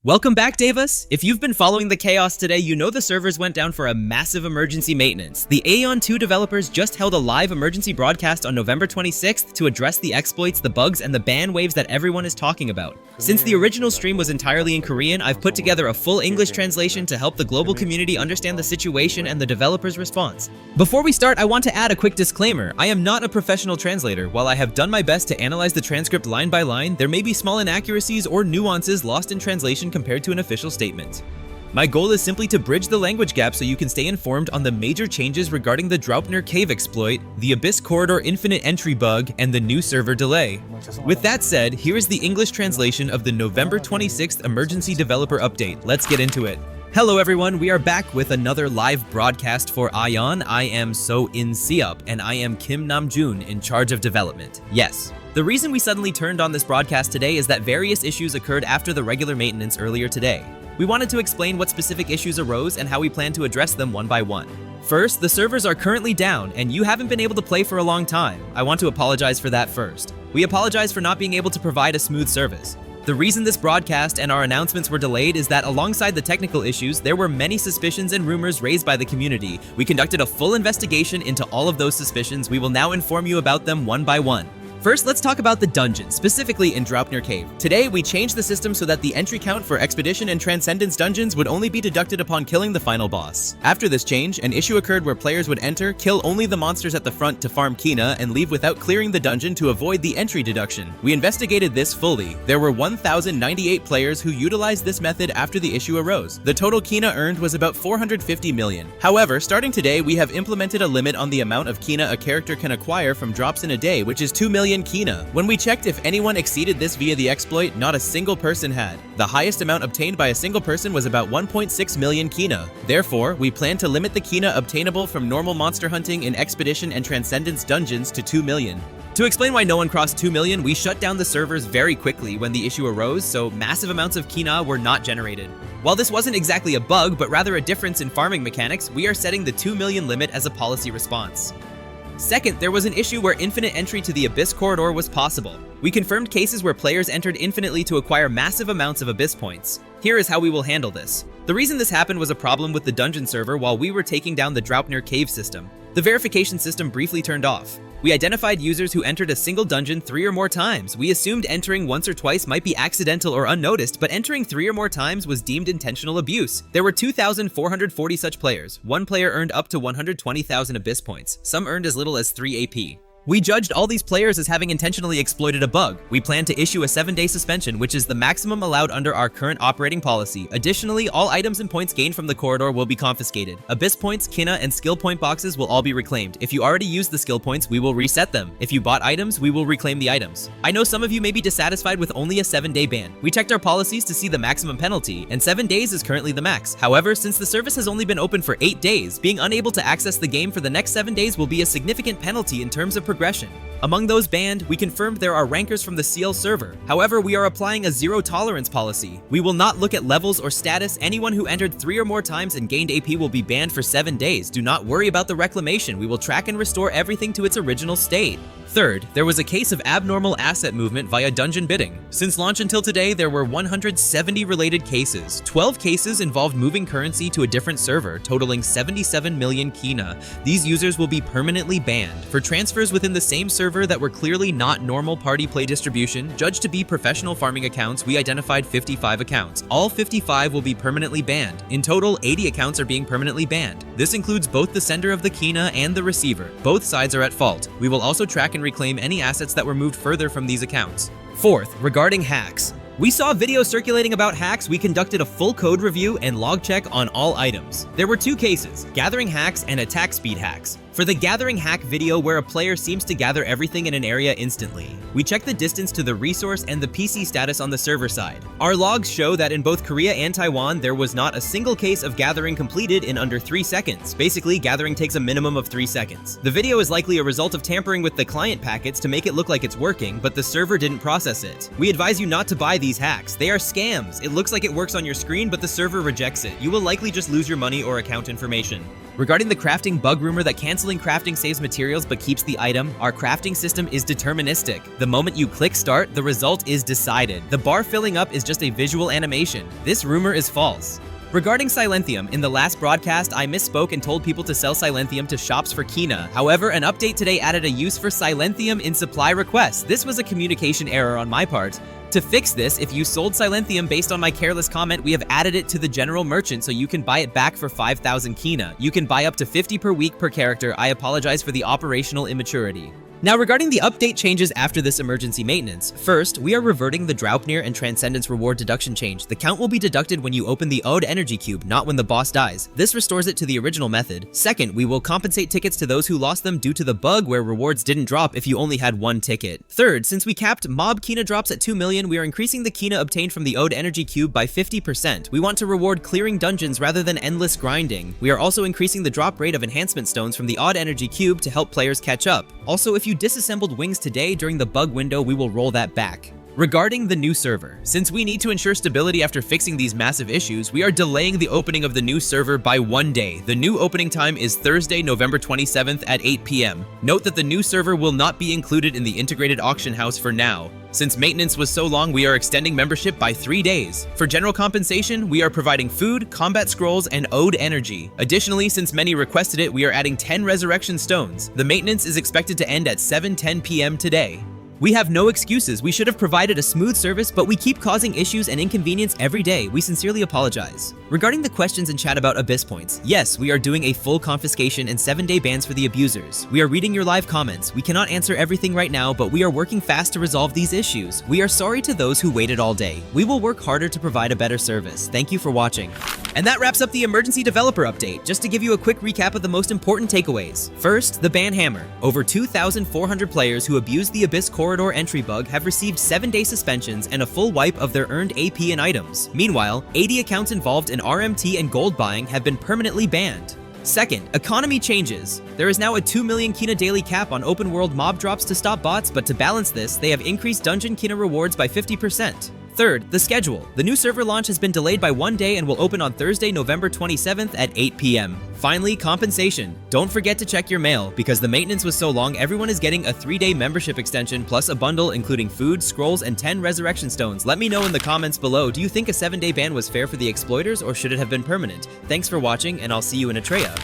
Welcome back, Davis! If you've been following the chaos today, you know the servers went down for a massive emergency maintenance. The Aion 2 developers just held a live emergency broadcast on November 26th to address the exploits, the bugs, and the ban waves that everyone is talking about. Since the original stream was entirely in Korean, I've put together a full English translation to help the global community understand the situation and the developers' response. Before we start, I want to add a quick disclaimer. I am not a professional translator. While I have done my best to analyze the transcript line by line, there may be small inaccuracies or nuances lost in translation compared to an official statement. My goal is simply to bridge the language gap so you can stay informed on the major changes regarding the Draupnir Cave Exploit, the Abyss Corridor infinite entry bug, and the new server delay. With that said, here is the English translation of the November 26th emergency developer update. Let's get into it. Hello everyone, we are back with another live broadcast for Aion. I am So In Seup, and I am Kim Namjoon in charge of development. Yes. The reason we suddenly turned on this broadcast today is that various issues occurred after the regular maintenance earlier today. We wanted to explain what specific issues arose and how we plan to address them one by one. First, the servers are currently down and you haven't been able to play for a long time. I want to apologize for that first. We apologize for not being able to provide a smooth service. The reason this broadcast and our announcements were delayed is that alongside the technical issues, there were many suspicions and rumors raised by the community. We conducted a full investigation into all of those suspicions. We will now inform you about them one by one. First, let's talk about the dungeon, specifically in Draupnir Cave. Today, we changed the system so that the entry count for Expedition and Transcendence dungeons would only be deducted upon killing the final boss. After this change, an issue occurred where players would enter, kill only the monsters at the front to farm Kinah, and leave without clearing the dungeon to avoid the entry deduction. We investigated this fully. There were 1,098 players who utilized this method after the issue arose. The total Kinah earned was about 450 million. However, starting today, we have implemented a limit on the amount of Kinah a character can acquire from drops in a day, which is 2 million Kinah. When we checked if anyone exceeded this via the exploit, not a single person had. The highest amount obtained by a single person was about 1.6 million Kinah. Therefore, we plan to limit the Kinah obtainable from normal monster hunting in Expedition and Transcendence dungeons to 2 million. To explain why no one crossed 2 million, we shut down the servers very quickly when the issue arose, so massive amounts of Kinah were not generated. While this wasn't exactly a bug, but rather a difference in farming mechanics, we are setting the 2 million limit as a policy response. Second, there was an issue where infinite entry to the Abyss Corridor was possible. We confirmed cases where players entered infinitely to acquire massive amounts of Abyss points. Here is how we will handle this. The reason this happened was a problem with the dungeon server while we were taking down the Draupnir Cave system. The verification system briefly turned off. We identified users who entered a single dungeon 3 or more times. We assumed entering once or twice might be accidental or unnoticed, but entering 3 or more times was deemed intentional abuse. There were 2,440 such players. One player earned up to 120,000 Abyss points. Some earned as little as 3 AP. We judged all these players as having intentionally exploited a bug. We plan to issue a 7-day suspension, which is the maximum allowed under our current operating policy. Additionally, all items and points gained from the corridor will be confiscated. Abyss points, Kinah, and skill point boxes will all be reclaimed. If you already used the skill points, we will reset them. If you bought items, we will reclaim the items. I know some of you may be dissatisfied with only a 7-day ban. We checked our policies to see the maximum penalty, and 7 days is currently the max. However, since the service has only been open for 8 days, being unable to access the game for the next 7 days will be a significant penalty in terms of progression. Among those banned, we confirmed there are rankers from the CL server. However, we are applying a zero tolerance policy. We will not look at levels or status. Anyone who entered 3 or more times and gained AP will be banned for 7 days. Do not worry about the reclamation. We will track and restore everything to its original state. Third, there was a case of abnormal asset movement via dungeon bidding. Since launch until today, there were 170 related cases. 12 cases involved moving currency to a different server, totaling 77 million Kinah. These users will be permanently banned. For transfers within the same server that were clearly not normal party play distribution, judged to be professional farming accounts, we identified 55 accounts. All 55 will be permanently banned. In total, 80 accounts are being permanently banned. This includes both the sender of the Kinah and the receiver. Both sides are at fault. We will also track and reclaim any assets that were moved further from these accounts. Fourth, regarding hacks. We saw videos circulating about hacks. We conducted a full code review and log check on all items. There were 2 cases, gathering hacks and attack speed hacks. For the gathering hack video where a player seems to gather everything in an area instantly, we check the distance to the resource and the PC status on the server side. Our logs show that in both Korea and Taiwan, there was not a single case of gathering completed in under 3 seconds. Basically, gathering takes a minimum of 3 seconds. The video is likely a result of tampering with the client packets to make it look like it's working, but the server didn't process it. We advise you not to buy these hacks. They are scams. It looks like it works on your screen, but the server rejects it. You will likely just lose your money or account information. Regarding the crafting bug rumor that canceling canceling crafting saves materials but keeps the item, our crafting system is deterministic. The moment you click start, the result is decided. The bar filling up is just a visual animation. This rumor is false. Regarding Silenthium, in the last broadcast, I misspoke and told people to sell Silenthium to shops for Kinah. However, an update today added a use for Silenthium in supply requests. This was a communication error on my part. To fix this, if you sold Silenthium based on my careless comment, we have added it to the general merchant so you can buy it back for 5,000 Kinah. You can buy up to 50 per week per character. I apologize for the operational immaturity. Now, regarding the update changes after this emergency maintenance, first, we are reverting the Draupnir and Transcendence reward deduction change. The count will be deducted when you open the Ode Energy Cube, not when the boss dies. This restores it to the original method. Second, we will compensate tickets to those who lost them due to the bug where rewards didn't drop if you only had one ticket. Third, since we capped mob Kinah drops at 2 million, we are increasing the Kinah obtained from the Ode Energy Cube by 50%. We want to reward clearing dungeons rather than endless grinding. We are also increasing the drop rate of enhancement stones from the Odd Energy Cube to help players catch up. Also, if you disassembled wings today during the bug window, we will roll that back. Regarding the new server, since we need to ensure stability after fixing these massive issues, we are delaying the opening of the new server by 1 day. The new opening time is Thursday, November 27th at 8 p.m. Note that the new server will not be included in the integrated auction house for now. Since maintenance was so long, we are extending membership by 3 days. For general compensation, we are providing food, combat scrolls, and ode energy. Additionally, since many requested it, we are adding 10 resurrection stones. The maintenance is expected to end at 7:10 p.m. today. We have no excuses. We should have provided a smooth service, but we keep causing issues and inconvenience every day. We sincerely apologize. Regarding the questions in chat about Abyss points, yes, we are doing a full confiscation and 7-day bans for the abusers. We are reading your live comments. We cannot answer everything right now, but we are working fast to resolve these issues. We are sorry to those who waited all day. We will work harder to provide a better service. Thank you for watching. And that wraps up the emergency developer update. Just to give you a quick recap of the most important takeaways. First, the ban hammer. Over 2,400 players who abused the Abyss corridor entry bug have received 7-day suspensions and a full wipe of their earned AP and items. Meanwhile, 80 accounts involved in RMT and gold buying have been permanently banned. Second, economy changes. There is now a 2 million Kinah daily cap on open world mob drops to stop bots, but to balance this, they have increased dungeon Kinah rewards by 50%. Third, the schedule. The new server launch has been delayed by 1 day and will open on Thursday, November 27th at 8 p.m. Finally, compensation. Don't forget to check your mail. Because the maintenance was so long, everyone is getting a 3-day membership extension plus a bundle including food, scrolls, and 10 resurrection stones. Let me know in the comments below, do you think a 7-day ban was fair for the exploiters or should it have been permanent? Thanks for watching, and I'll see you in Atreya.